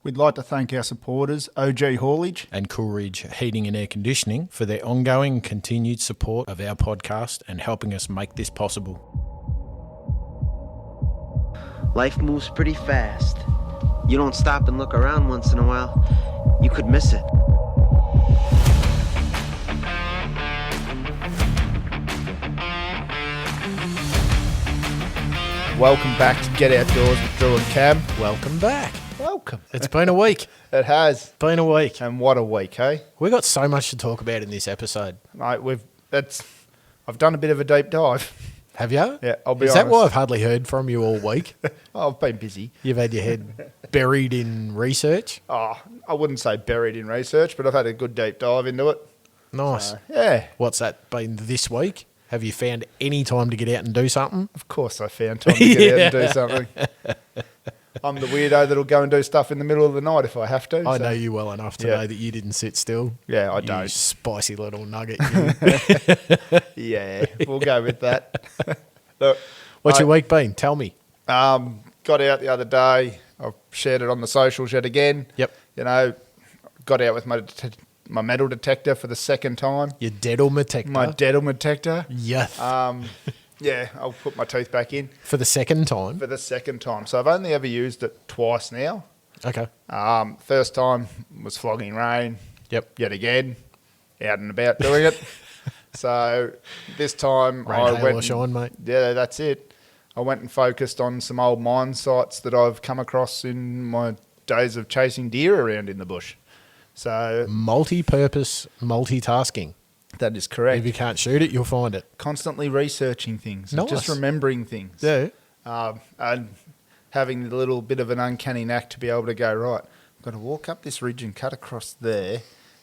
We'd like to thank our supporters, OG Haulage and Coolridge Heating and Air Conditioning for their ongoing and continued support of our podcast and helping us make this possible. Life moves pretty fast. You don't stop and look around once in a while, you could miss it. Welcome back to Get Outdoors with Drew and Cam. Welcome back. Welcome. It's been a week. It has. Been a week. And what a week, hey? We got so much to talk about in this episode. Mate, I've done a bit of a deep dive. Have you? Yeah, I'll be Is honest. that why I've hardly heard from you all week? I've been busy. You've had your head buried in research? Oh, I wouldn't say buried in research, but I've had a good deep dive into it. Nice. Yeah. What's that been this week? Have you found any time to get out and do something? Of course I found time to get out and do something. I'm the weirdo that'll go and do stuff in the middle of the night if I have to. I know you well enough to know that you didn't sit still. Yeah, I You don't. spicy little nugget. Yeah, we'll go with that. Look, What's your week been? Tell me. got out the other day. I've shared it on the socials yet again. Yep. You know, got out with my metal detector for the second time. Your deadle detector. My deadle detector. Yes. Yeah, I'll put my tooth back in For the second time. for the second time. So I've only ever used it twice now. Okay. First time was flogging rain. Yep. Yet again, out and about doing it. So this time Rain, I hail, went. or shine, mate. Yeah, that's it. I went and focused on some old mine sites that I've come across in my days of chasing deer around in the bush. So Multi-purpose, multitasking. that is If correct. you can't shoot it, you'll find it. Constantly researching things, Nice. just remembering things. Yeah. And having the little bit of an uncanny knack to be able to go, right, I've got to walk up this ridge and cut across there,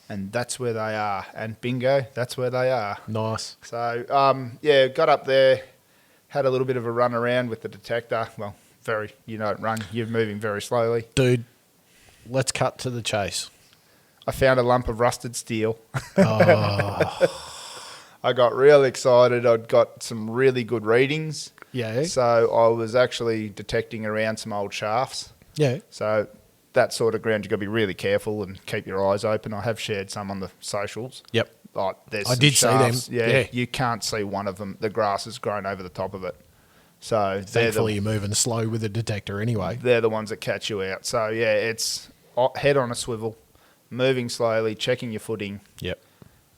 and that's where they are. And bingo, that's where they are. Nice. So, yeah, got up there, had a little bit of a run around with the detector. Well, you don't run, you're moving very slowly. Dude, let's cut to the chase. I found a lump of rusted steel. Oh, I got real excited. I'd got some really good readings. yeah. So I was actually detecting around some old shafts. Yeah. So that sort of ground, you've got to be really careful and keep your eyes open. I have shared some on the socials. Yep. Like there's I some did see them. shafts. Yeah, Yeah. you can't see one of them. The grass has grown over the top of it. So Thankfully, you're moving slow with the detector anyway. they're the ones that catch you out. So, yeah, it's head on a swivel, moving slowly, checking your footing. Yep.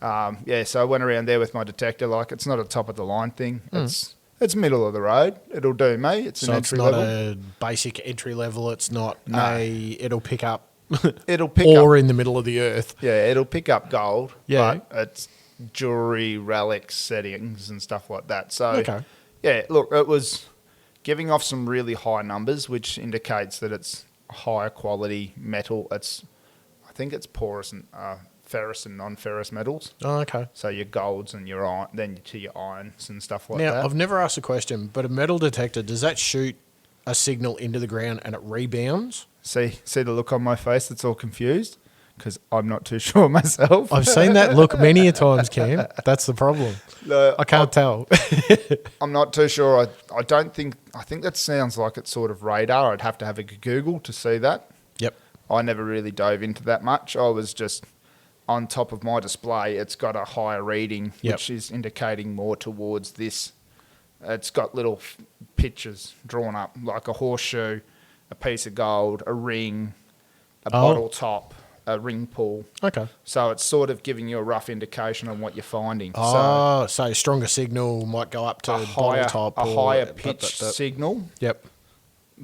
Yeah, so I went around there with my detector. Like, it's not a top-of-the-line thing. It's middle of the road. It'll do me. It's So an it's entry not level. a basic entry level. It's not No. it'll pick up It'll pick ore up. in the middle of the earth. Yeah, it'll pick up gold. Yeah. But it's jewelry, relics, settings, and stuff like that. So, Okay. yeah, look, it was giving off some really high numbers, which indicates that it's higher quality metal. I think it's porous and ferrous and non-ferrous metals. Oh, okay. So your golds and your iron, then to your irons and stuff like Now, that. I've never asked a question, but a metal detector, does that shoot a signal into the ground and it rebounds? See the look on my face that's all confused? Because I'm not too sure myself. I've seen that look many a times, Cam. That's the problem. No, I can't tell. I'm not too sure. I think that sounds like it's sort of radar. I'd have to have a Google to see that. Yep. I never really dove into that much. I was just on top of my display. It's got a higher reading, Yep. which is indicating more towards this. It's got little pictures drawn up, like a horseshoe, a piece of gold, a ring, a bottle top, a ring pull. Okay. So it's sort of giving you a rough indication on what you're finding. Oh, so stronger signal might go up to So a top. higher pitch signal, Yep.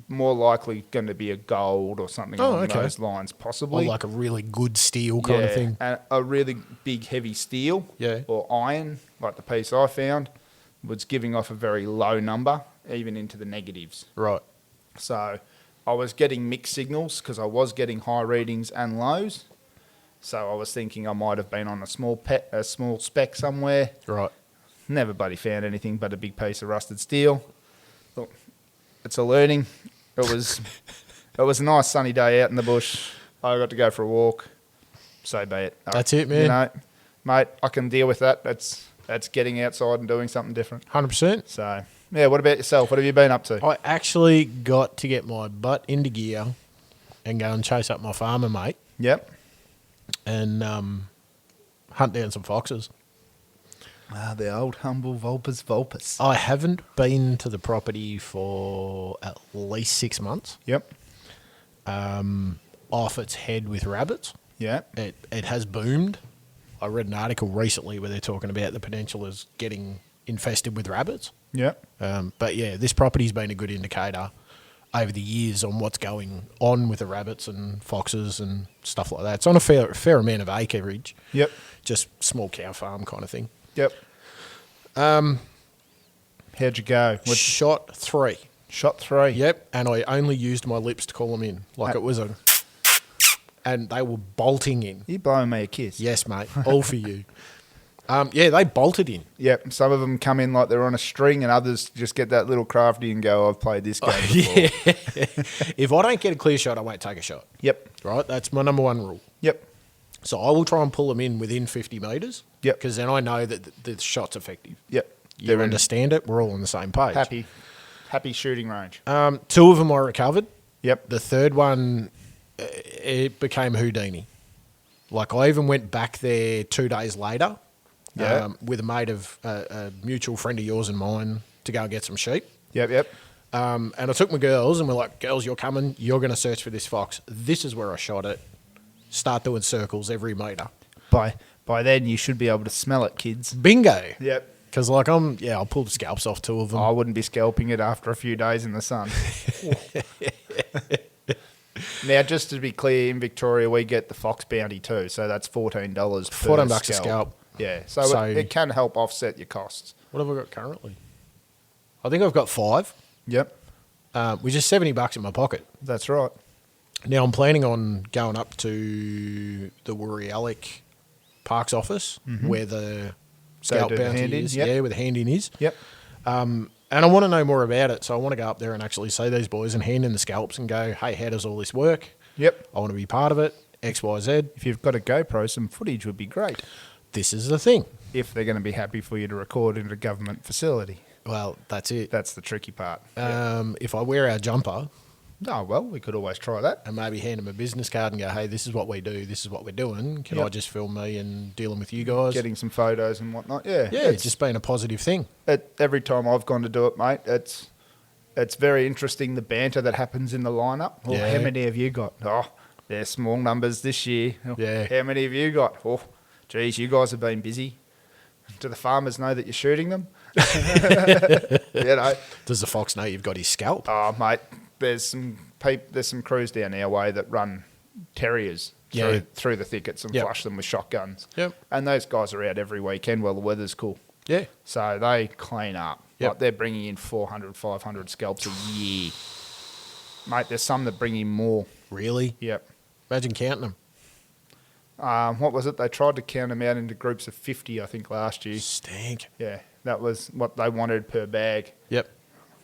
more likely going to be a gold or something along those lines, Or possibly. like a really good steel kind of thing. And a really big, heavy steel Yeah. or iron, like the piece I found, was giving off a very low number, even into the negatives. Right. So I was getting mixed signals because I was getting high readings and lows. So I was thinking I might have been on a small spec somewhere. Right. Never bloody found anything but a big piece of rusted steel. Look, it's a learning. It was a nice sunny day out in the bush. I got to go for a walk. So be it. That's it, man. You know, mate, I can deal with that. That's getting outside and doing something different. 100%. So, yeah, what about yourself? What have you been up to? I actually got to get my butt into gear and go and chase up my farmer mate Yep. and hunt down some foxes. The old humble vulpus. I haven't been to the property for at least 6 months. Yep. Off its head with rabbits. Yep. It has boomed. I read an article recently where they're talking about the peninsula's getting infested with rabbits. Yep. But yeah, this property's been a good indicator over the years on what's going on with the rabbits and foxes and stuff like that. It's on a fair amount of acreage. Yep. Just small cow farm kind of thing. Yep. How'd you go? Shot 3. Shot 3. Yep, and I only used my lips to call them in. Like it was and they were bolting in. You blowing me a kiss? Yes, mate. All for you. Yeah, they bolted in. Yep. Some of them come in like they're on a string, and others just get that little crafty and go, I've played this game before. Yeah. If I don't get a clear shot, I won't take a shot. Yep. Right? That's my number one rule. Yep. So I will try and pull them in within 50 metres. Yep. Because then I know that the shot's effective. Yep. You understand it. We're all on the same page. Happy shooting range. 2 of them I recovered. Yep. The third one, it became Houdini. Like I even went back there 2 days later with a mate of a mutual friend of yours and mine to go and get some sheep. Yep. Yep. And I took my girls and we're like, girls, you're coming. You're going to search for this fox. This is where I shot it. Start doing circles every metre. By then, you should be able to smell it, kids. Bingo. Yep. Because like I pulled the scalps off 2 of them. I wouldn't be scalping it after a few days in the sun. Now, just to be clear, in Victoria, we get the fox bounty too, so that's $14 per $14 a scalp. Yeah, so it can help offset your costs. What have I got currently? I think I've got 5, Yep, which is $70 in my pocket. that's right. Now I'm planning on going up to the Wooriallic Parks office where the scalp do the bounty hand-in, is. yep. Yeah, where the hand-in is. Yep. And I want to know more about it, so I want to go up there and actually see these boys and hand in the scalps and go, hey, how does all this work? Yep. I want to be part of it, X, Y, Z. If you've got a GoPro, some footage would be great. This is the thing. If they're going to be happy for you to record in a government facility. Well, that's it. That's the tricky part. If I wear our jumper Oh, well, we could always try that. and maybe hand them a business card and go, hey, this is what we do, this is what we're doing, can I just film me and dealing with you guys? Getting some photos and whatnot. Yeah. yeah, it's just been a positive thing. Every time I've gone to do it, mate, it's very interesting, the banter that happens in the lineup. Oh, Yeah. how many have you got? Oh, they're small numbers this year. Oh, Yeah. How many have you got? Oh, geez, you guys have been busy. Do the farmers know that you're shooting them? You know. Does the fox know you've got his scalp? Oh, mate, there's some crews down our way that run terriers Yeah. through the thickets and Yep. flush them with shotguns. Yep. And those guys are out every weekend while the weather's cool. Yeah. So they clean up. Yep. Like they're bringing in 400, 500 scalps a year. Mate, there's some that bring in more. Really? Yep. Imagine counting them. What was it? They tried to count them out into groups of 50, I think, last year. Stank. Yeah, that was what they wanted per bag. Yep.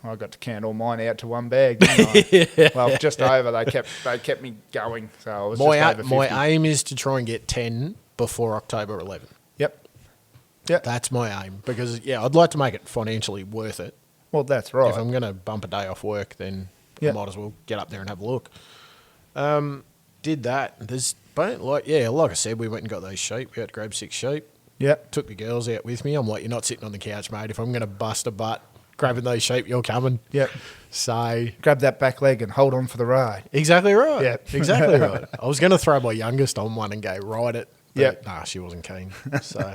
I got to count all mine out to one bag. Didn't I? Well, just over. They kept me going. So I was just over 50. My aim is to try and get 10 before October 11. Yep. Yep. That's my aim because, I'd like to make it financially worth it. Well, that's right. If I'm going to bump a day off work, then I Yep. might as well get up there and have a look. Did that. There's been, like I said, we went and got those sheep. We had to grab 6 sheep. Yep. Took the girls out with me. I'm like, you're not sitting on the couch, mate. If I'm going to bust a butt grabbing those sheep, you're coming. Yep. So Grab that back leg and hold on for the ride. exactly right. Yep. Exactly right. I was going to throw my youngest on one and go ride it. But Yep. Nah, she wasn't keen. So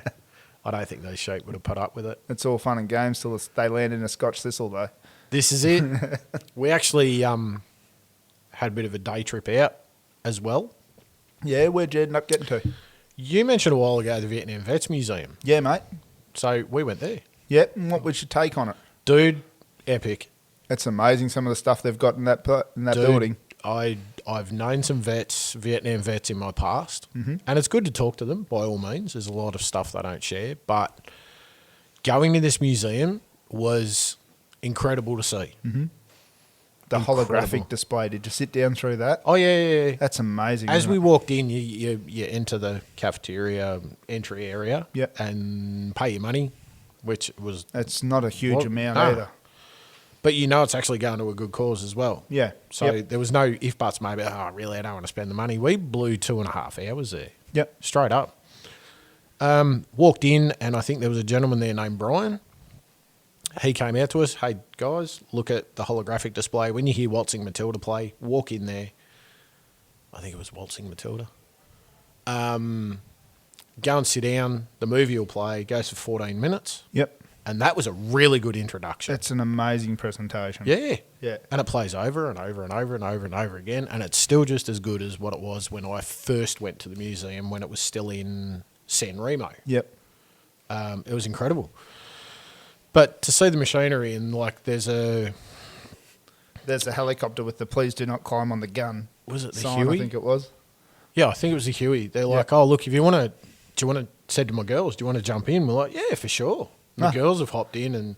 I don't think those sheep would have put up with it. It's all fun and games till they land in a Scotch thistle, though. This is it. We actually had a bit of a day trip out as well. Yeah, where'd you end up getting to? You mentioned a while ago the Vietnam Vets Museum. Yeah, mate. So we went there. Yep. And what was your take on it? Dude, epic. It's amazing some of the stuff they've got in that Dude, building. I've known some vets, Vietnam vets in my past, and it's good to talk to them by all means. There's a lot of stuff they don't share, but going to this museum was incredible to see. The Incredible. holographic display. Did you sit down through that? Oh yeah. That's amazing. As isn't we it? walked in, you enter the cafeteria entry area, Yep. and pay your money, which was It's not a huge Well, amount no. either. But you know it's actually going to a good cause as well. Yeah. So Yep. there was no if buts, maybe, really, I don't want to spend the money. We blew 2.5 hours there. Yep. Straight up. Walked in, and I think there was a gentleman there named Brian. He came out to us. Hey, guys, look at the holographic display. When you hear Waltzing Matilda play, walk in there. I think it was Waltzing Matilda. Go and sit down. The movie will play. It goes for 14 minutes. Yep. And that was a really good introduction. It's an amazing presentation. Yeah. Yeah. And it plays over and over and over and over and over again. And it's still just as good as what it was when I first went to the museum when it was still in San Remo. Yep. It was incredible. But to see the machinery and like there's a helicopter with the "Please do not climb on the gun." Was it the sign, Huey? I think it was. Yeah, I think it was the Huey. They're like, oh, look, if you want to, do you want to, said to my girls, do you want to jump in? We're like, yeah, for sure. The girls have hopped in and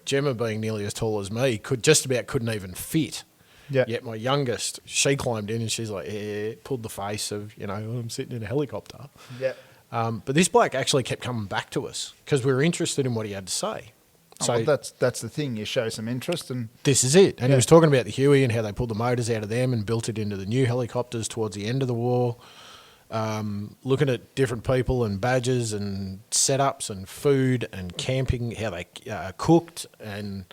Gemma being nearly as tall as me, couldn't even fit. Yeah. Yet my youngest, she climbed in and she's like, pulled the face of, I'm sitting in a helicopter. Yeah. But this bloke actually kept coming back to us because we were interested in what he had to say. So well, that's the thing. You show some interest, and this is it. And he was talking about the Huey and how they pulled the motors out of them and built it into the new helicopters towards the end of the war. Looking at different people and badges and setups and food and camping, how they cooked, and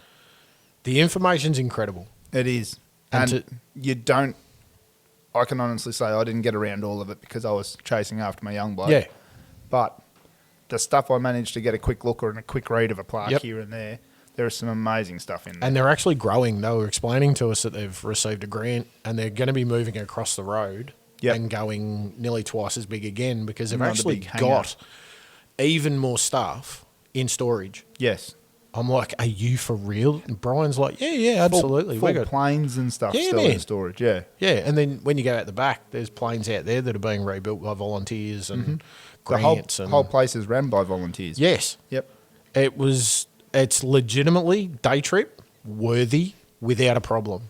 the information's incredible. it is. And You don't. I can honestly say I didn't get around all of it because I was chasing after my young bloke. Yeah. But the stuff I managed to get a quick look or and a quick read of a plaque Yep. here and there, there is some amazing stuff in there. And they're actually growing. They were explaining to us that they've received a grant and they're going to be moving across the road Yep. and going nearly twice as big again because they've Another actually big hangar. got even more stuff in storage. Yes. I'm like, are you for real? And Brian's like, yeah, absolutely. Full We got planes and stuff Yeah, still man. in storage. Yeah. Yeah, and then when you go out the back, there's planes out there that are being rebuilt by volunteers and The grants. whole place is run by volunteers. Yes, Yep. it's legitimately day trip worthy without a problem.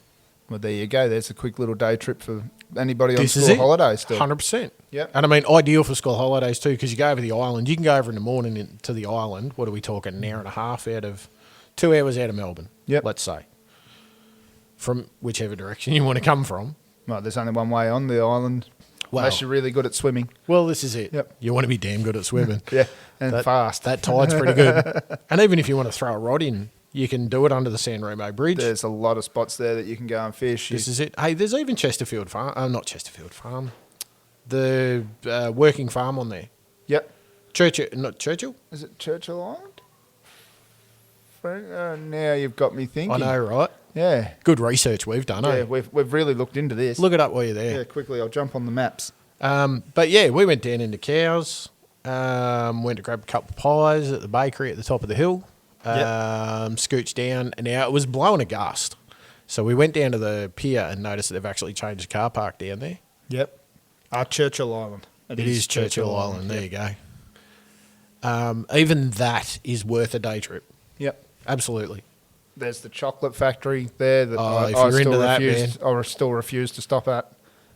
Well, there you go. There's a quick little day trip for anybody on This is school it. holidays still. 100%. Yep. And I mean, ideal for school holidays too, because you go over the island. You can go over in the morning to the island. What are we talking? An hour and a half out of 2 hours out of Melbourne. Yep. Let's say. From whichever direction you want to come from. Well, there's only one way on the island, Wow. unless you're really good at swimming. Well, this is it. Yep. You want to be damn good at swimming. Yeah, and That- fast. That tide's pretty good. And even if you want to throw a rod in, you can do it under the San Remo Bridge. There's a lot of spots there that you can go and fish. This is it. Hey, there's even Chesterfield Farm. Not Chesterfield Farm. The working farm on there. Yep. Churchill, not Churchill? Is it Churchill Island? Now you've got me thinking. I know, right? Yeah. Good research we've done, Yeah, eh? we've really looked into this. Look it up while you're Yeah, there. quickly. I'll jump on the maps. But yeah, we went down into Cows. Went to grab a couple of pies at the bakery at the top of the hill. Scooched down. And now it was blowing a gust. So we went down to the pier and noticed that they've actually changed the car park down there. Yep. Churchill Island. It is Churchill Island. There you go. Even that is worth a day trip. Yep. Absolutely. There's the chocolate factory there that If you're into that, I still refuse to stop at.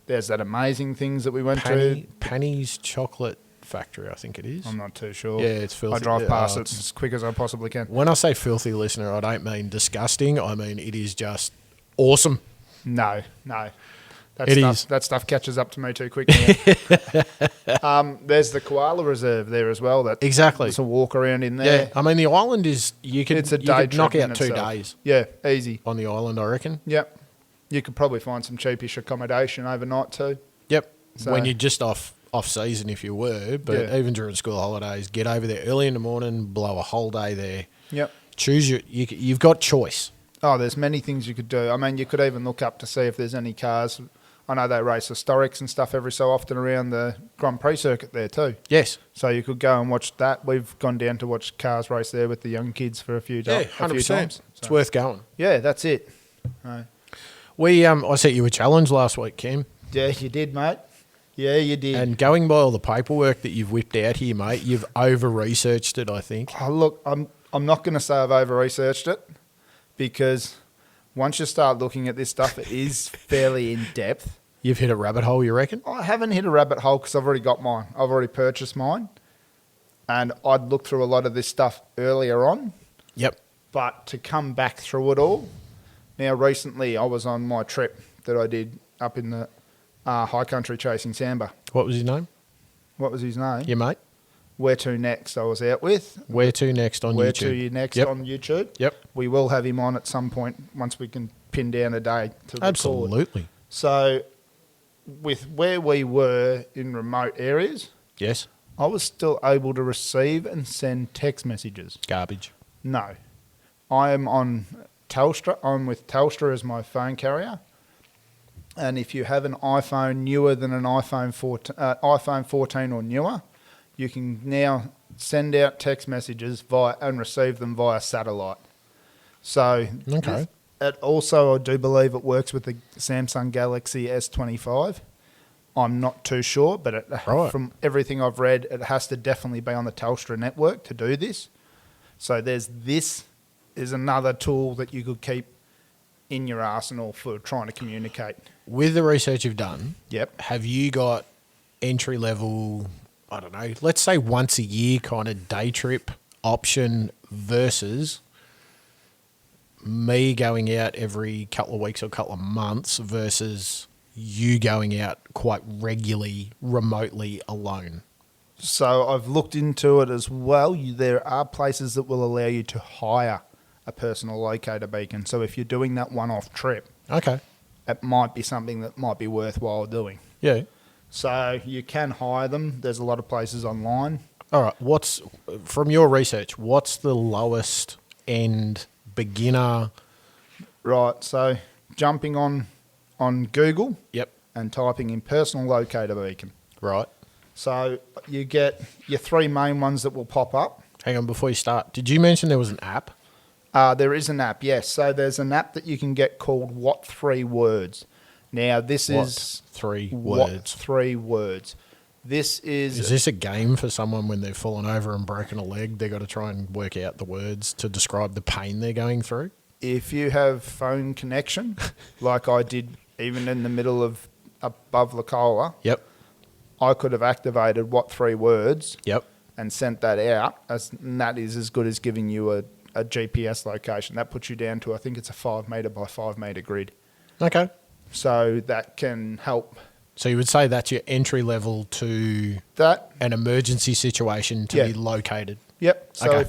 There's that amazing things that we went to. Penny's Chocolate Factory, I think it is. I'm not too sure. Yeah, it's filthy. I drive past Oh, it as quick as I possibly can. When I say filthy, listener, I don't mean disgusting. I mean it is just awesome. No. It is. That stuff catches up to me too quick. There's the koala reserve there as well. Exactly. It's a walk around in Yeah, there. I mean the island is It's a you day could knock trip out in 2 itself. days Yeah, easy. on the island, I reckon. Yep. You could probably find some cheapish accommodation overnight too. Yep. So- When you're just off season, if you were, but Yeah. even during school holidays, get over there early in the morning, blow a whole day there. Yep. Choose you've got choice. Oh, there's many things you could do. I mean, you could even look up to see if there's any cars. I know they race historics and stuff every so often around the Grand Prix circuit there too. Yes. So you could go and watch that. We've gone down to watch cars race there with the young kids for a few Yeah, times. 100%. It's So, worth going. yeah, that's it. I set you a challenge last week, Cam, Yeah, you did, mate. Yeah, you did. and going by all the paperwork that you've whipped out here, mate, you've over-researched it, I think. Oh, look, I'm not going to say I've over-researched it because once you start looking at this stuff, it is fairly in-depth. You've hit a rabbit hole, you reckon? I haven't hit a rabbit hole because I've already got mine. I've already purchased mine. And I'd looked through a lot of this stuff earlier on. Yep. But to come back through it all, Now, recently, I was on my trip that I did up in the high country chasing sambar. What was his name? What was his name? Your mate? Where to next? I was out with. Where to next on Where YouTube? to you next Yep. on YouTube? Yep. We will have him on at some point once we can pin down a day to record. Absolutely. So, with where we were in remote areas, Yes. I was still able to receive and send text messages. Garbage. No. I am on Telstra. I'm with Telstra as my phone carrier. And if you have an iPhone newer than an iPhone 14 or newer, you can now send out text messages and receive them via satellite. So Okay. it also, I do believe it works with the Samsung Galaxy S25. I'm not too sure, but Right. from everything I've read, it has to definitely be on the Telstra network to do this. So this is another tool that you could keep in your arsenal for trying to communicate. With the research you've done, Yep. have you got entry level, I don't know, let's say once a year kind of day trip option versus me going out every couple of weeks or couple of months versus you going out quite regularly, remotely alone? So I've looked into it as well. There are places that will allow you to hire a personal locator beacon. So if you're doing that one-off trip, Okay. it might be something that might be worthwhile doing. Yeah. So you can hire them. There's a lot of places online. All right. From your research, what's the lowest end beginner? Right, so jumping on Google Yep. and typing in personal locator beacon. Right. So you get your three main ones that will pop up. Hang on, before you start, did you mention there was an app? There is an app, yes. So there's an app that you can get called What 3 Words. Now this What is 3 What words? 3 Words. This Is this a game for someone when they've fallen over and broken a leg? They've got to try and work out the words to describe the pain they're going through? if you have phone connection, like I did even in the middle of above Lacola, Yep. I could have activated What 3 Words Yep. and sent that out, and that is as good as giving you a GPS location. That puts you down to, I think it's a 5 metre by 5 metre grid. Okay. So that can help. So you would say that's your entry level to That, an emergency situation to Yeah. be located. yep. So Okay.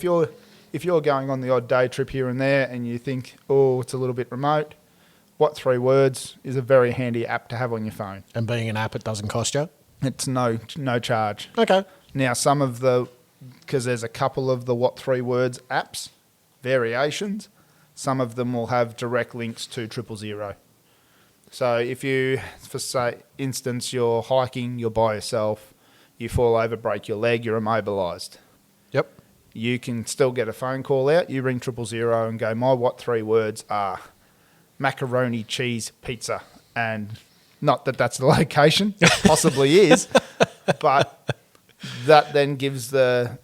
if you're going on the odd day trip here and there and you think, oh, it's a little bit remote, What 3 Words is a very handy app to have on your phone. And being an app, it doesn't cost you? It's no charge. Okay. Now, because there's a couple of the What 3 Words apps, variations, some of them will have direct links to 000. So if you, for say, instance, you're hiking, you're by yourself, you fall over, break your leg, you're immobilised. Yep. You can still get a phone call out, you ring 000 and go, my What 3 Words are macaroni cheese pizza. And not that that's the location, it possibly is, but that then gives the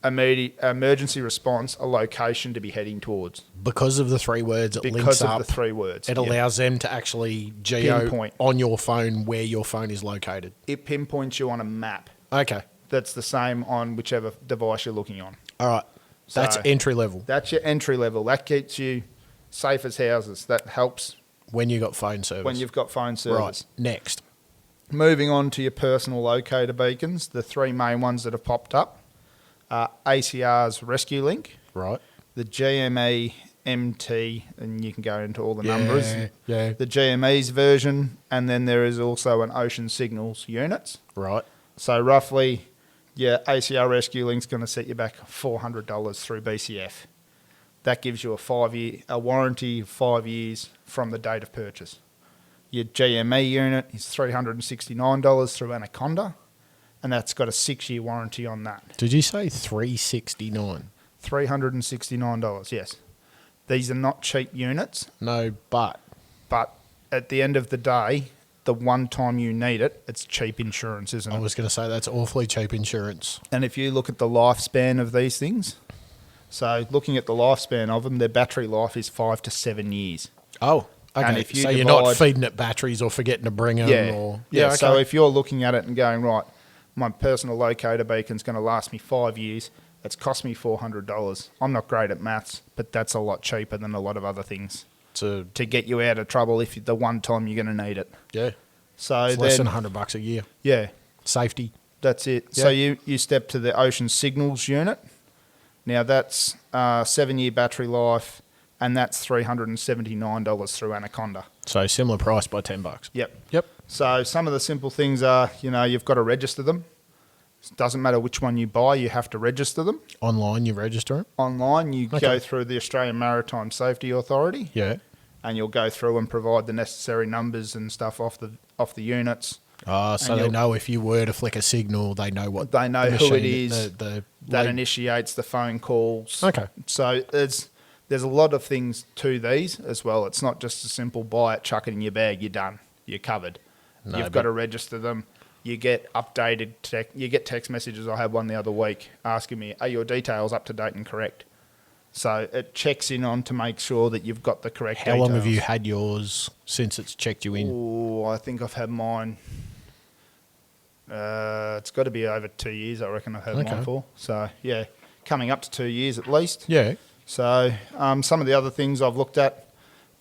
emergency response a location to be heading towards. Because of the 3 words, it links Because up. of the 3 words. It Yeah. allows them to actually geo Pinpoint. on your phone where your phone is located. It pinpoints you on a map Okay. that's the same on whichever device you're looking on. All right. That's So- entry level That's your entry level. That keeps you safe as houses. That helps when you got phone service. when you've got phone service. Right. Next. Moving on to your personal locator beacons, the three main ones that have popped up are ACR's Rescue Link, Right. the GME MT, and you can go into all the numbers. Yeah. The GME's version, and then there is also an Ocean Signals units. Right. So roughly, your ACR Rescue Link's going to set you back $400 through BCF. That gives you a warranty of 5 years from the date of purchase. Your GME unit is $369 through Anaconda, and that's got a 6-year warranty on that. Did you say 369? $369, yes. These are not cheap units, No, but but at the end of the day, the one time you need it, it's cheap insurance, isn't I it? was going to say that's awfully cheap insurance. And if you look at the lifespan of these things, so looking at the lifespan of them, their battery life is 5 to 7 years. Oh, okay. And if you so you're not divide- feeding it batteries or forgetting to bring them? Yeah. Or, Yeah. So okay. if you're looking at it and going, right, my personal locator beacon's going to last me 5 years, it's cost me $400. I'm not great at maths, but that's a lot cheaper than a lot of other things. to get you out of trouble if the one time you're going to need it. yeah, So it's less than $100 a year. Yeah, Safety. that's it. Yeah. So you step to the Ocean Signals unit. Now that's 7-year battery life, and that's $379 through Anaconda. So similar price by $10. Yep. Yep. So some of the simple things are, you've got to register them. It doesn't matter which one you buy, you have to register them. Online, you register them. Online, you Okay. go through the Australian Maritime Safety Authority, Yeah. and you'll go through and provide the necessary numbers and stuff off the units. So they know if you were to flick a signal, they know what They know the who it machine- is the that lead- initiates the phone calls. Okay. So there's a lot of things to these as well. It's not just a simple buy it, chuck it in your bag, you're done, you're covered. No, You've got to register them. You get updated you get text messages. I had one the other week asking me, are your details up to date and correct? So it checks in on to make sure that you've got the correct How details. long have you had yours since it's checked you in? Oh, I think I've had mine. It's got to be over 2 years, I reckon I've had Okay. mine for. So, yeah, coming up to 2 years at least. Yeah. So some of the other things I've looked at,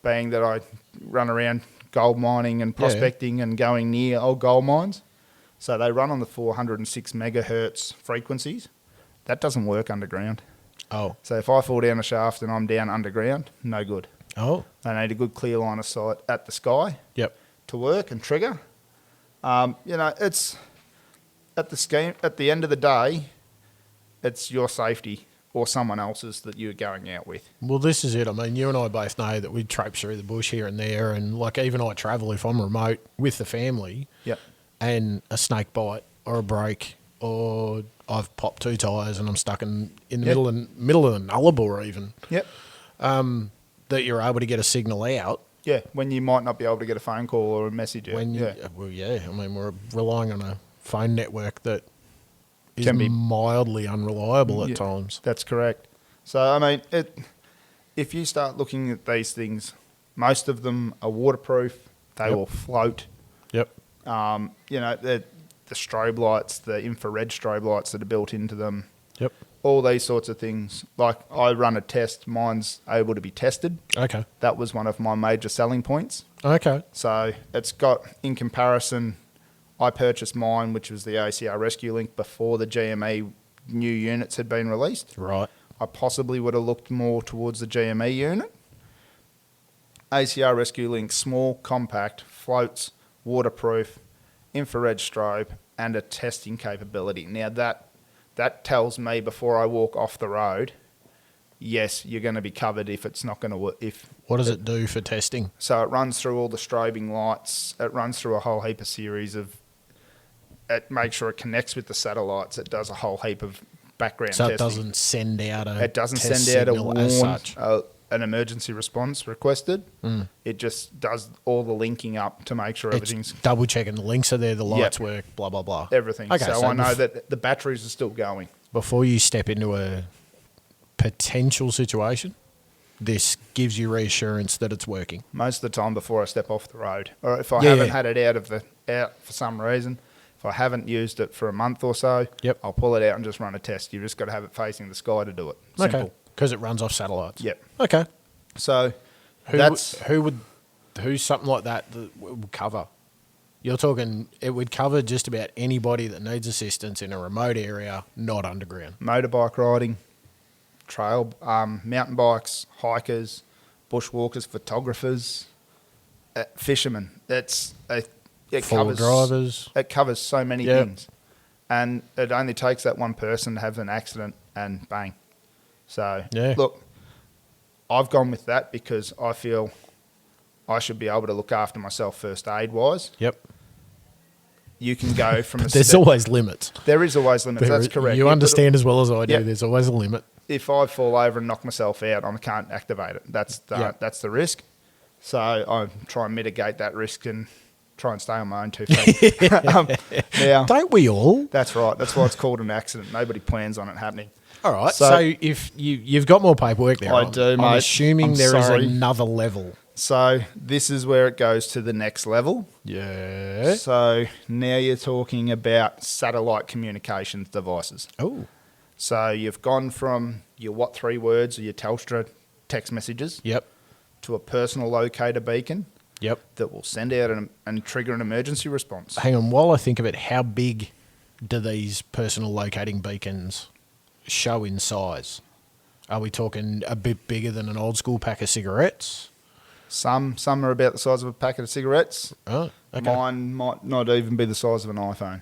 being that I run around gold mining and prospecting and going near old gold mines. So they run on the 406 megahertz frequencies. That doesn't work underground. Oh. So if I fall down a shaft and I'm down underground, no good. Oh. They need a good clear line of sight at the sky Yep. to work and trigger. It's at the end of the day, it's your safety or someone else's that you're going out with. Well, this is it. I mean, you and I both know that we traipse through the bush here and there, and like even I travel if I'm remote with the family. Yep. And a snake bite or a break, or I've popped 2 tyres and I'm stuck in the Yep. middle of the Nullarbor even. Yep. That you're able to get a signal out. Yeah, when you might not be able to get a phone call or a message out. When you, well, yeah, I mean, we're relying on a phone network that is Can be- mildly unreliable at Yeah, times. That's correct. So, I mean, if you start looking at these things, most of them are waterproof. They Yep. will float. Yep. The strobe lights, the infrared strobe lights that are built into them, Yep. all these sorts of things. Like I run a test, mine's able to be tested. Okay. That was one of my major selling points. Okay. So it's got, in comparison, I purchased mine, which was the ACR Rescue Link, before the GME new units had been released. Right. I possibly would have looked more towards the GME unit. ACR Rescue Link, small, compact, floats, waterproof, infrared strobe, and a testing capability. Now that tells me before I walk off the road, yes, you're going to be covered if it's not going to work. What does it do for testing? So it runs through all the strobing lights. It runs through a whole heap of series of. It makes sure it connects with the satellites. It does a whole heap of background So testing. it doesn't send out a It doesn't test send out a signal as such. an emergency response requested. It just does all the linking up to make sure everything's It's double checking the links are there, the lights work, blah blah blah. everything. Okay, so I know that the batteries are still going. Before you step into a potential situation, this gives you reassurance that it's working. Most of the time before I step off the road, or if I Yeah, haven't yeah. had it out for some reason, if I haven't used it for a month or so, Yep. I'll pull it out and just run a test. You've just got to have it facing the sky to do it. Simple. Okay, because it runs off satellites. Yep. Okay. So Who's something like that would cover? You're talking it would cover just about anybody that needs assistance in a remote area, not underground. motorbike riding, trail, mountain bikes, hikers, bushwalkers, photographers, fishermen. It Full covers drivers. It covers so many Yep. things, and it only takes that one person to have an accident and bang. So Yeah. look, I've gone with that because I feel I should be able to look after myself first aid wise. Yep. You can go from a There's step- always limits. there is always limits. That's correct. You Yeah, but understand as well as I do. Yep. There's always a limit. if I fall over and knock myself out, I can't activate it. That's the risk. So I try and mitigate that risk and try and stay on my own 2 feet. Now, Don't we all? that's right. That's why it's called an accident. Nobody plans on it happening. All right. So- So, if you've got more paperwork there, I do, I'm mate. assuming I'm there is sorry. another level. So this is where it goes to the next level. Yeah. So now you're talking about satellite communications devices. Oh. So you've gone from your What 3 words or your Telstra text messages Yep. to a personal locator beacon Yep. that will send out and trigger an emergency response. Hang on, while I think of it, how big do these personal locating beacons show in size? Are we talking a bit bigger than an old school pack of cigarettes? Some are about the size of a packet of cigarettes. Oh, okay. Mine might not even be the size of an iPhone.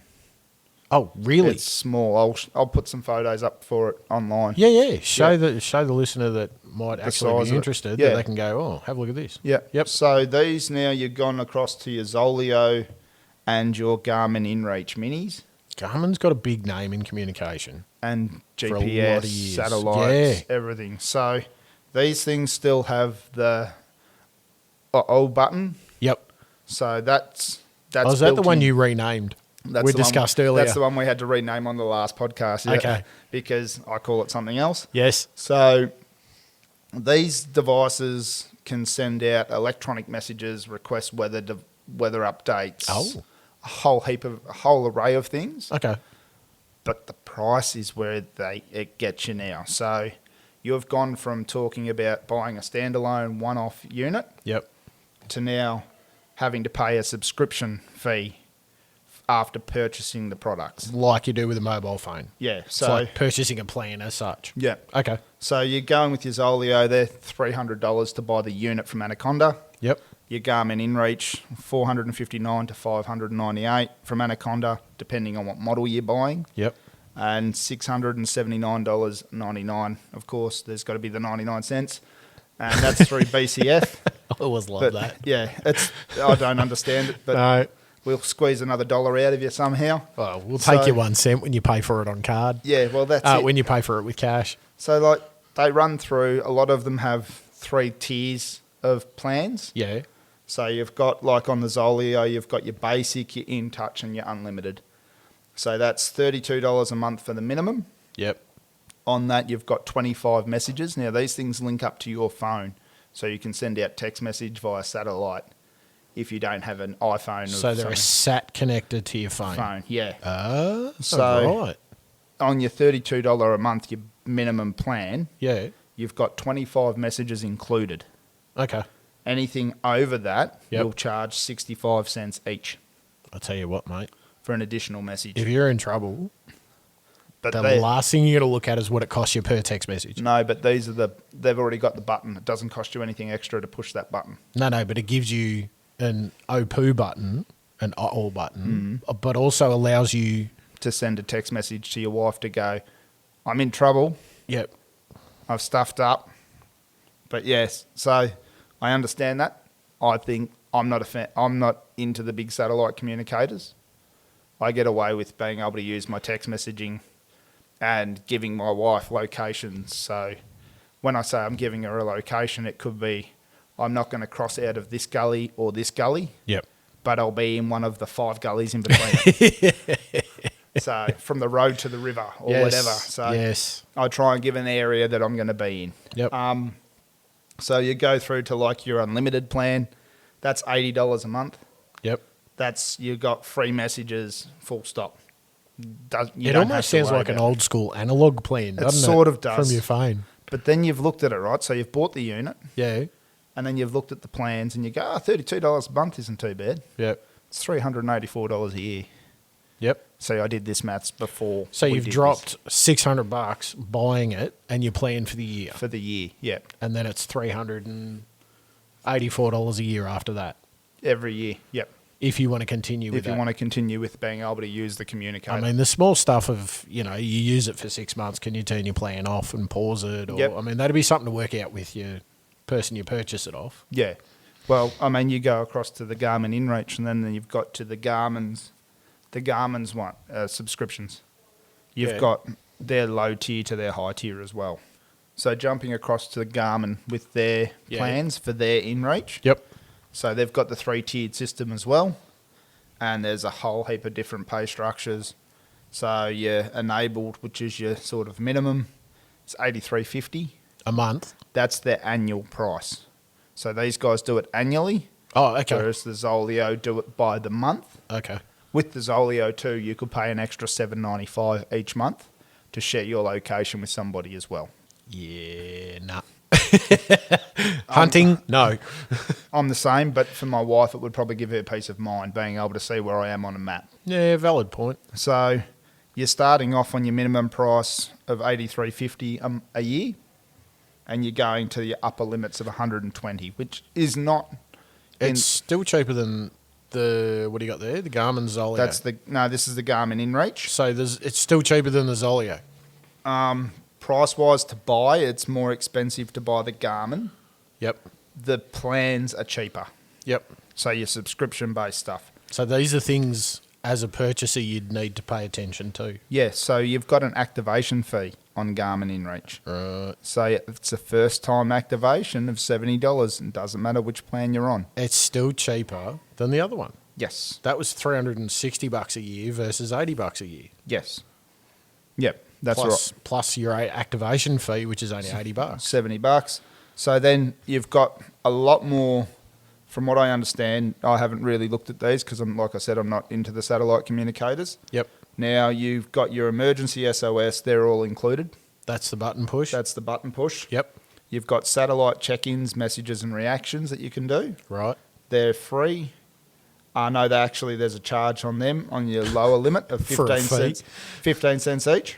Oh, really? It's small. I'll put some photos up for it online. Yeah. Show the listener that might actually size be of it. interested Yeah. that they can go, oh, have a look at this. Yeah. Yep. So these now you've gone across to your Zoleo and your Garmin InReach minis Garmin's got a big name in communication. and For a lot GPS, of years. satellites, Yeah. everything. So these things still have the O button. Yep. So that's Oh, is that the built one in. you renamed? That's we the one- discussed earlier. That's the one we had to rename on the last podcast. Yeah, Okay. Because I call it something else. Yes. So these devices can send out electronic messages, request weather updates, Oh. a whole array of things. Okay. But the price is where it gets you now. So you've gone from talking about buying a standalone one-off unit Yep. to now having to pay a subscription fee after purchasing the products. Like you do with a mobile phone. Yeah. It's So like purchasing a plan as such. yeah. Okay. So you're going with your Zoleo, they're $300 to buy the unit from Anaconda. Yep. Your Garmin InReach, $459 to $598 from Anaconda, depending on what model you're buying. Yep. And $679.99. Of course, there's got to be the 99 cents. And that's through BCF. I always love But that. yeah, I don't understand it, but No. we'll squeeze another $1 out of you somehow. Oh, we'll take So- you 1 cent when you pay for it on card. Yeah, well, that's it. When you pay for it with cash. So, like, they run through, a lot of them have 3 tiers of plans. Yeah. So you've got, like on the Zoleo, you've got your basic, your in touch, and your unlimited. So that's $32 a month for the minimum. Yep. On that, you've got 25 messages. Now, these things link up to your phone, so you can send out text message via satellite if you don't have an iPhone. So they're some a sat connected to your phone. phone. Yeah. Oh, So- right. On your $32 a month, your minimum plan, Yeah. you've got 25 messages included. Okay. Anything over that, Yep. you'll charge 65 cents each I'll tell you what, mate. for an additional message. If you're in trouble, But the they- last thing you're going to look at is what it costs you per text message. No, but they've already got the button. It doesn't cost you anything extra to push that button. No, but it gives you an OPU button, an all button, but also allows you. To send a text message to your wife to go, I'm in trouble, Yep. I've stuffed up. But yes, so I understand that. I think I'm not a fan. I'm not into the big satellite communicators. I get away with being able to use my text messaging and giving my wife locations. So when I say I'm giving her a location, it could be I'm not going to cross out of this gully or this gully, Yep. but I'll be in one of the 5 gullies in between. So from the road to the river or Yes. whatever. So yes. I try and give an area that I'm going to be in. Yep. So you go through to like your unlimited plan. That's $80 a month. Yep. That's you got free messages, full stop. You It don't have almost to sounds worry like an about old school analog plan, doesn't it? sort of does. From your phone. But then you've looked at it, right? So you've bought the unit, Yeah. and then you've looked at the plans, and you go, $32 a month isn't too bad. Yep. It's $384 a year. Yep. So I did this maths before. So we you've did dropped $600 buying it, and you plan for the year, this for the year. Yeah, and then it's $384 a year after that. every year. Yep. If you want to continue with If you that. want to continue with being able to use the communicator. I mean, the small stuff of, you use it for 6 months, can you turn your plan off and pause it? Or, Yep. I mean, that'd be something to work out with your person you purchase it off. Yeah. Well, I mean, you go across to the Garmin InReach, and then you've got to the Garmin's one subscriptions. You've Yeah. got their low tier to their high tier as well. So jumping across to the Garmin with their Yeah. plans for their InReach. Yep. So they've got the 3-tiered system as well, and there's a whole heap of different pay structures. So you're enabled, which is your sort of minimum, it's $83.50. A month. That's their annual price. So these guys do it annually, Oh, okay. whereas the Zoleo do it by the month. Okay. With the Zoleo too, you could pay an extra $7.95 each month to share your location with somebody as well. Yeah, nah. Hunting, no. I'm the same, but for my wife, it would probably give her peace of mind being able to see where I am on a map. Yeah, valid point. So you're starting off on your minimum price of $83.50 a year, and you're going to the upper limits of 120, which is not. It's still cheaper than the, what do you got there? The Garmin Zolio. This is the Garmin InReach. So it's still cheaper than the Zolio. Price-wise to buy, it's more expensive to buy the Garmin. Yep. The plans are cheaper. Yep. So your subscription-based stuff. So these are things, as a purchaser, you'd need to pay attention to. Yeah, so you've got an activation fee on Garmin InReach. Right. So it's a first-time activation of $70, and doesn't matter which plan you're on. It's still cheaper than the other one. Yes. That was $360 a year versus $80 a year. Yes. Yep, that's right. Plus your activation fee, which is only $80. $70. So then you've got a lot more. From what I understand, I haven't really looked at these because, like I said, I'm not into the satellite communicators. Yep. Now you've got your emergency SOS; they're all included. That's the button push. That's the button push. Yep. You've got satellite check-ins, messages, and reactions that you can do. Right. They're free. No, there's a charge on them on your lower limit of 15 cents. 15 cents each.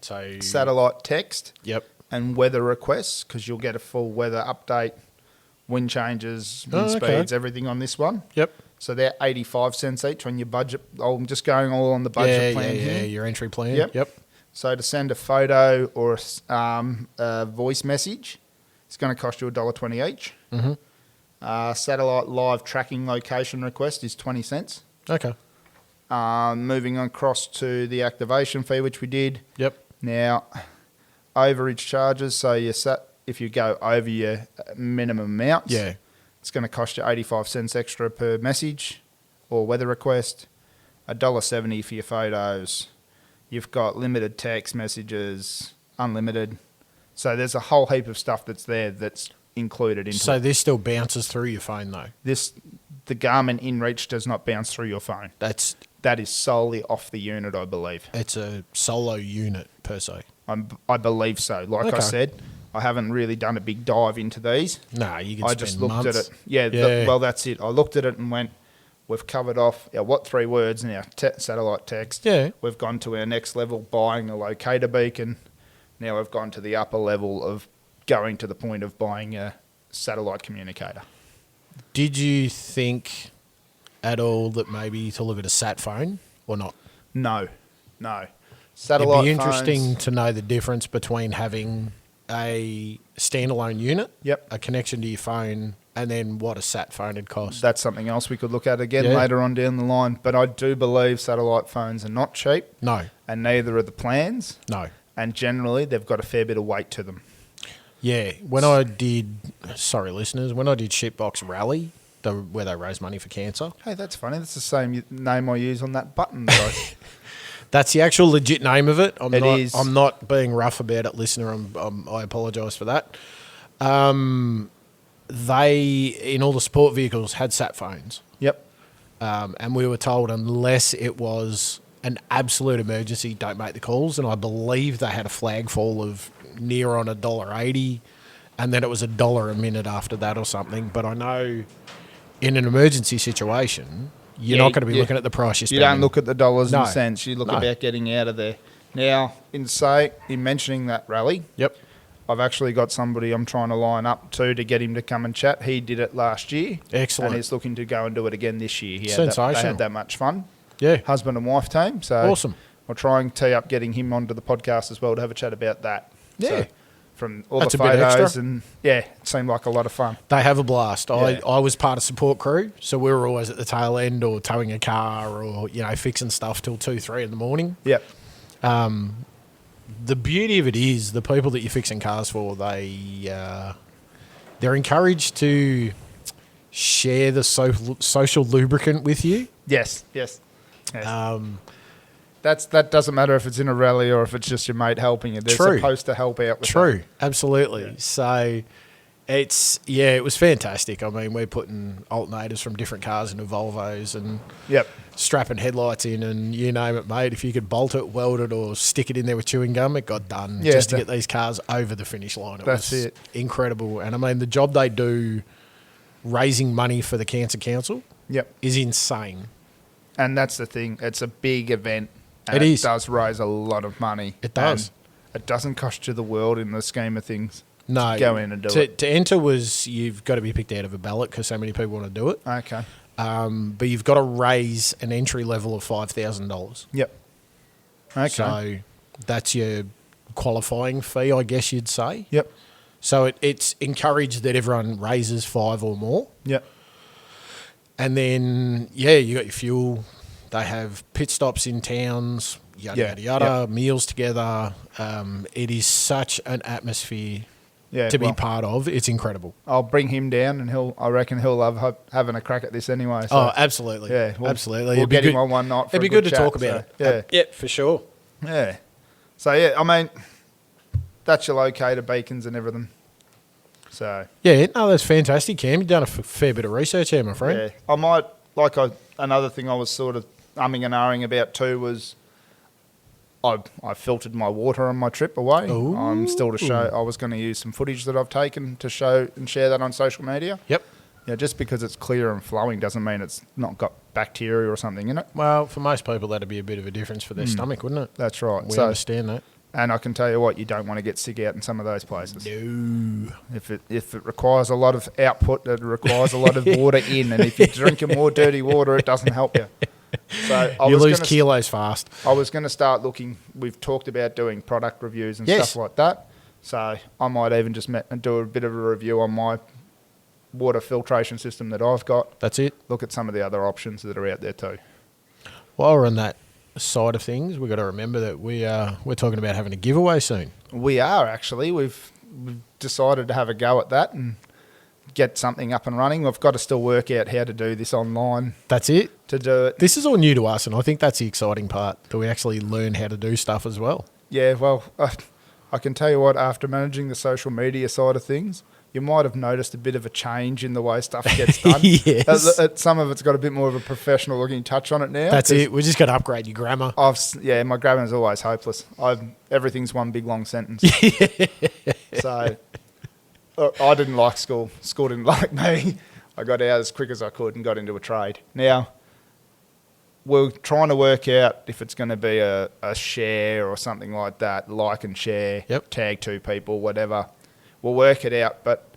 So satellite text. Yep. And weather requests, because you'll get a full weather update, wind changes, wind speeds, everything on this one. Yep. So they're 85 cents each on your budget. I'm just going all on the budget plan here. Yeah, your entry plan. Yep. So to send a photo or a voice message, it's going to cost you $1.20 each. Mm-hmm. Satellite live tracking location request is 20 cents. Okay. Moving on across to the activation fee, which we did. Yep. Now, overage charges, so if you go over your minimum amounts, it's going to cost you 85 cents extra per message or weather request, $1.70 for your photos. You've got limited text messages, unlimited. So there's a whole heap of stuff that's there that's included into So it. this still bounces through your phone though? The Garmin InReach does not bounce through your phone. That is solely off the unit, I believe. It's a solo unit per se. I believe so. Like I said, I haven't really done a big dive into these. No, you can I spend just looked months. at it. Yeah, well, that's it. I looked at it and went, we've covered off what 3 words in our satellite text. Yeah. We've gone to our next level, buying a locator beacon. Now we've gone to the upper level of going to the point of buying a satellite communicator. Did you think at all that maybe to look at a sat phone or not? No. Satellite It'd be phones, interesting to know the difference between having a standalone unit, a connection to your phone, and then what a sat phone would cost. That's something else we could look at again later on down the line. But I do believe satellite phones are not cheap. No. And neither are the plans. No. And generally, they've got a fair bit of weight to them. Yeah. When I did Shipbox Rally, where they raise money for cancer. Hey, that's funny. That's the same name I use on that button. Though. That's the actual legit name of it. It is. I'm not being rough about it, listener. I apologise for that. They, in all the sport vehicles, had sat phones. Yep. And we were told unless it was an absolute emergency, don't make the calls. And I believe they had a flag fall of near on $1.80, and then it was $1 a minute after that or something. But I know in an emergency situation, you're not going to be looking at the price you're spending. You don't look at the dollars and cents. You look about getting out of there. Now, in mentioning that rally, I've actually got somebody I'm trying to line up to get him to come and chat. He did it last year. Excellent. And he's looking to go and do it again this year. Sensational. They had that much fun. Yeah. Husband and wife team. So awesome. I'll try and tee up getting him onto the podcast as well to have a chat about that. Yeah. So from all That's the a bit photos extra. and it seemed like a lot of fun. They have a blast. Yeah. I was part of support crew, so we were always at the tail end or towing a car or, fixing stuff till 2, 3 in the morning. Yep. The beauty of it is the people that you're fixing cars for, they're encouraged to share the social lubricant with you. Yes. That doesn't matter if it's in a rally or if it's just your mate helping you. They're supposed to help out with True, that. absolutely. Yeah. So It was fantastic. I mean, we're putting alternators from different cars into Volvos and Yep. strapping headlights in and you name it, mate. If you could bolt it, weld it, or stick it in there with chewing gum, it got done Yeah, just to get these cars over the finish line. That's was it. incredible. And I mean, the job they do raising money for the Cancer Council Yep. is insane. And that's the thing. It's a big event. And It is. does raise a lot of money. It does. And it doesn't cost you the world in the scheme of things. No, To go in and do it. To enter you've got to be picked out of a ballot because so many people want to do it. Okay. But you've got to raise an entry level of $5,000. Yep. Okay. So that's your qualifying fee, I guess you'd say. Yep. So it's encouraged that everyone raises 5 or more. Yep. And then, you got your fuel. They have pit stops in towns, yada, Yeah, yada, yada, yep. meals together. It is such an atmosphere Yeah. to be well, part of. It's incredible. I'll bring him down, and I reckon he'll love having a crack at this anyway. So, Oh, absolutely. yeah, absolutely. We'll It'd be get him good- on one night. For It'd be a good to chat, talk about so, it. Yeah. For sure. Yeah. So yeah, I mean, that's your locator beacons and everything. So Yeah, no, that's fantastic, Cam. You've done a fair bit of research here, my friend. yeah, I might another thing I was sort of umming and ahhing about too was I filtered my water on my trip away. Ooh. I'm still to show. I was going to use some footage that I've taken to show and share that on social media. Yep. Yeah, just because it's clear and flowing doesn't mean it's not got bacteria or something in it. Well, for most people, that'd be a bit of a difference for their stomach, wouldn't it? That's right. We understand that. And I can tell you what, you don't want to get sick out in some of those places. No. If it requires a lot of output, it requires a lot of water in, and if you're drinking more dirty water, it doesn't help you. So You lose kilos fast. I was going to start looking. We've talked about doing product reviews and Yes. stuff like that. So I might even just do a bit of a review on my water filtration system that I've got. That's it. Look at some of the other options that are out there too. While we're on that side of things, we've got to remember that we're talking about having a giveaway soon. We are actually. We've decided to have a go at that and get something up and running. We've got to still work out how to do this online That's it. to do it. This is all new to us, and I think that's the exciting part, that we actually learn how to do stuff as well. Yeah, well, I can tell you what, after managing the social media side of things, you might have noticed a bit of a change in the way stuff gets done. Yes. Some of it's got a bit more of a professional looking touch on it now. That's it. We just got to upgrade your grammar. My grammar's always hopeless. Everything's one big long sentence. So I didn't like school. School didn't like me. I got out as quick as I could and got into a trade. Now, we're trying to work out if it's going to be a share or something like that, like and share, Yep. tag 2 people, whatever. We'll work it out. But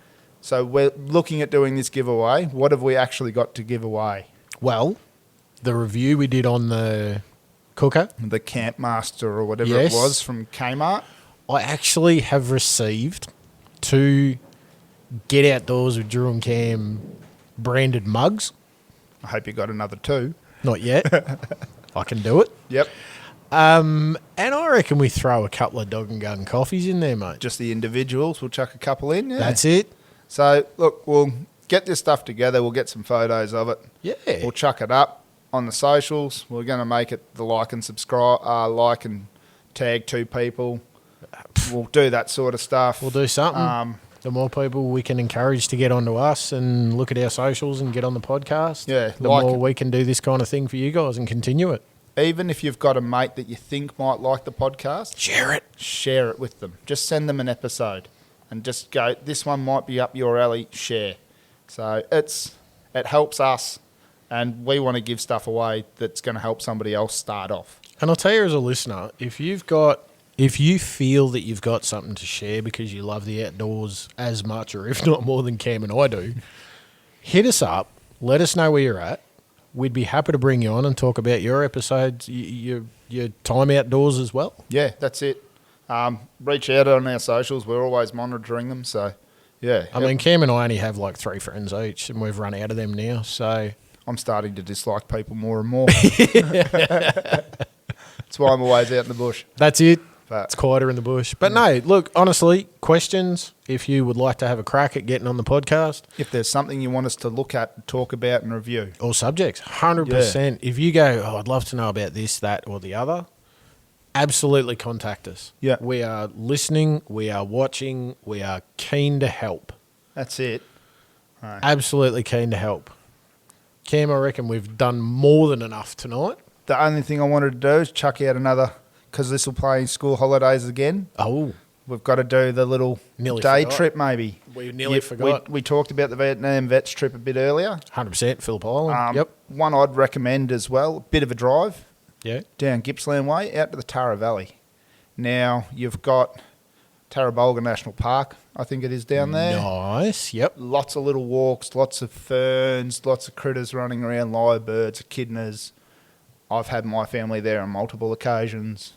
so we're looking at doing this giveaway. What have we actually got to give away? Well, the review we did on the cooker, The Camp Master or whatever Yes. it was from Kmart. I actually have received 2 Get Outdoors with Drew and Cam branded mugs. I hope you got another 2. Not yet. I can do it. Yep. And I reckon we throw a couple of dog and gun coffees in there, mate. Just the individuals. We'll chuck a couple in. Yeah. That's it. So, look, we'll get this stuff together. We'll get some photos of it. Yeah. We'll chuck it up on the socials. We're going to make it the like and subscribe, like and tag 2 people. We'll do that sort of stuff. We'll do something. The more people we can encourage to get onto us and look at our socials and get on the podcast, Yeah, the like more it. we can do this kind of thing for you guys and continue it. Even if you've got a mate that you think might like the podcast, Share it. with them. Just send them an episode and just go, this one might be up your alley, share. So it helps us, and we want to give stuff away that's going to help somebody else start off. And I'll tell you as a listener, if you feel that you've got something to share because you love the outdoors as much or if not more than Cam and I do, hit us up, let us know where you're at. We'd be happy to bring you on and talk about your episodes, your time outdoors as well. Yeah, that's it. Reach out on our socials. We're always monitoring them. So, yeah. I mean, Cam and I only have like 3 friends each and we've run out of them now. So I'm starting to dislike people more and more. That's why I'm always out in the bush. that's it. But- It's quieter in the bush. But no, look, honestly, questions, if you would like to have a crack at getting on the podcast, If there's something you want us to look at, talk about and review. or subjects, 100%. If you go, I'd love to know about this, that, or the other, absolutely contact us. Yeah. We are listening, we are watching, we are keen to help. That's it. Absolutely keen to help. Cam, I reckon we've done more than enough tonight. The only thing I wanted to do is chuck out another, because this will play in school holidays again. Oh, We've got to do the little Nearly day forgot. trip maybe. we nearly forgot. We talked about the Vietnam vets trip a bit earlier. 100% Phillip Island. Yep. One I'd recommend as well, a bit of a drive Yeah. down Gippsland Way out to the Tara Valley. Now, you've got Tarabulga National Park, I think it is down there. Nice. Yep. Lots of little walks, lots of ferns, lots of critters running around, lyrebirds, echidnas. I've had my family there on multiple occasions.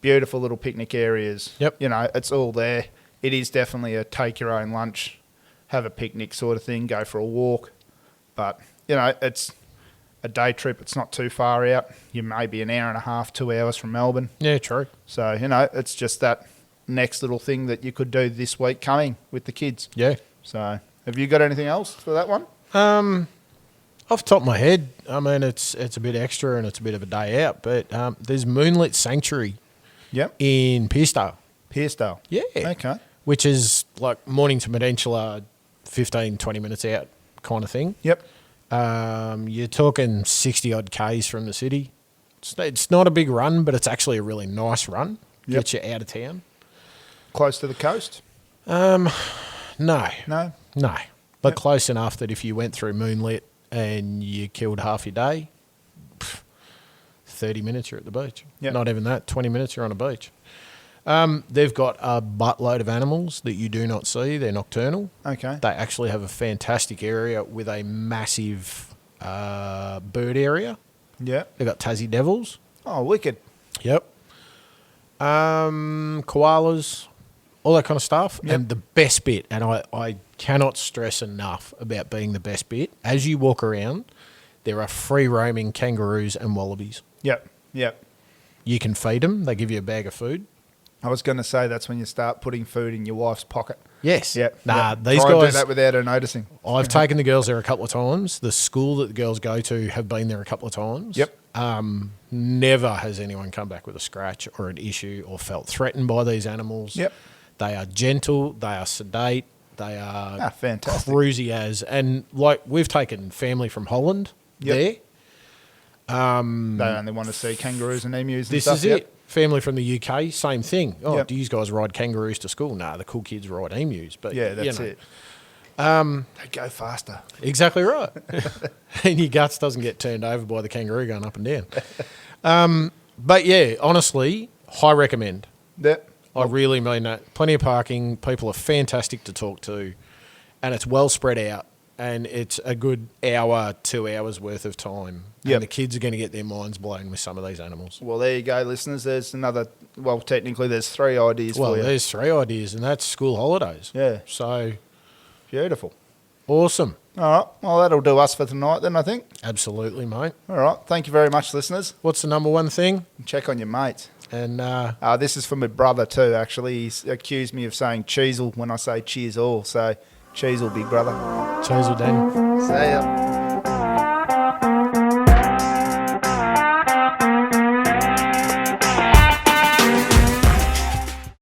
Beautiful little picnic areas. Yep. You know, it's all there. It is definitely a take your own lunch, have a picnic sort of thing, go for a walk. But, you know, it's a day trip. It's not too far out. You may be an hour and a half, 2 hours from Melbourne. Yeah, true. So, you know, it's just that next little thing that you could do this week coming with the kids. Yeah. So, have you got anything else for that one? Off the top of my head, I mean, it's a bit extra and it's a bit of a day out, but there's Moonlit Sanctuary Yep. in Pearstale. Pearstale. Yeah. Okay. Which is like Mornington Peninsula, 15, 20 minutes out kind of thing. Yep. You're talking 60-odd Ks from the city. It's not a big run, but it's actually a really nice run. Yep. Gets you out of town. Close to the coast? No. No? No. But Yep. close enough that if you went through Moonlit and you killed half your day, 30 minutes you're at the beach. Yep. Not even that, 20 minutes you're on a beach. They've got a buttload of animals that you do not see. They're nocturnal. Okay. They actually have a fantastic area with a massive bird area. Yep. They've got Tassie Devils. Oh, wicked. Yep. Koalas, all that kind of stuff. Yep. And the best bit, and I cannot stress enough about being the best bit, as you walk around, there are free-roaming kangaroos and wallabies. Yep. Yep. You can feed them. They give you a bag of food. I was going to say that's when you start putting food in your wife's pocket. Yes. Yep. Nah, Yep. these Try and do guys... that without her noticing. I've taken the girls there a couple of times. The school that the girls go to have been there a couple of times. Yep. Never has anyone come back with a scratch or an issue or felt threatened by these animals. Yep. They are gentle. They are sedate. They are fantastic. cruisy as. And like we've taken family from Holland Yep. there. They only want to see kangaroos and emus and This stuff. is Yep. it. Family from the UK, same thing. Oh, Yep. do you guys ride kangaroos to school? Nah, the cool kids ride emus. But Yeah, you that's know. it. They go faster. Exactly right. And your guts doesn't get turned over by the kangaroo going up and down. But yeah, honestly, high recommend. Yep. I really mean that. Plenty of parking. People are fantastic to talk to. And it's well spread out. And it's a good hour, 2 hours worth of time. Yep. And the kids are going to get their minds blown with some of these animals. Well, there you go, listeners. There's another, well, technically there's 3 ideas Well, for you. there's 3 ideas, and that's school holidays. Yeah. So, Beautiful. awesome. All right. Well, that'll do us for tonight then, I think. Absolutely, mate. All right. Thank you very much, listeners. What's the number one thing? Check on your mates. And This is from my brother too, actually. He's accused me of saying cheesel when I say cheers all. So, cheesel, big brother. Cheers with Daniel. See ya.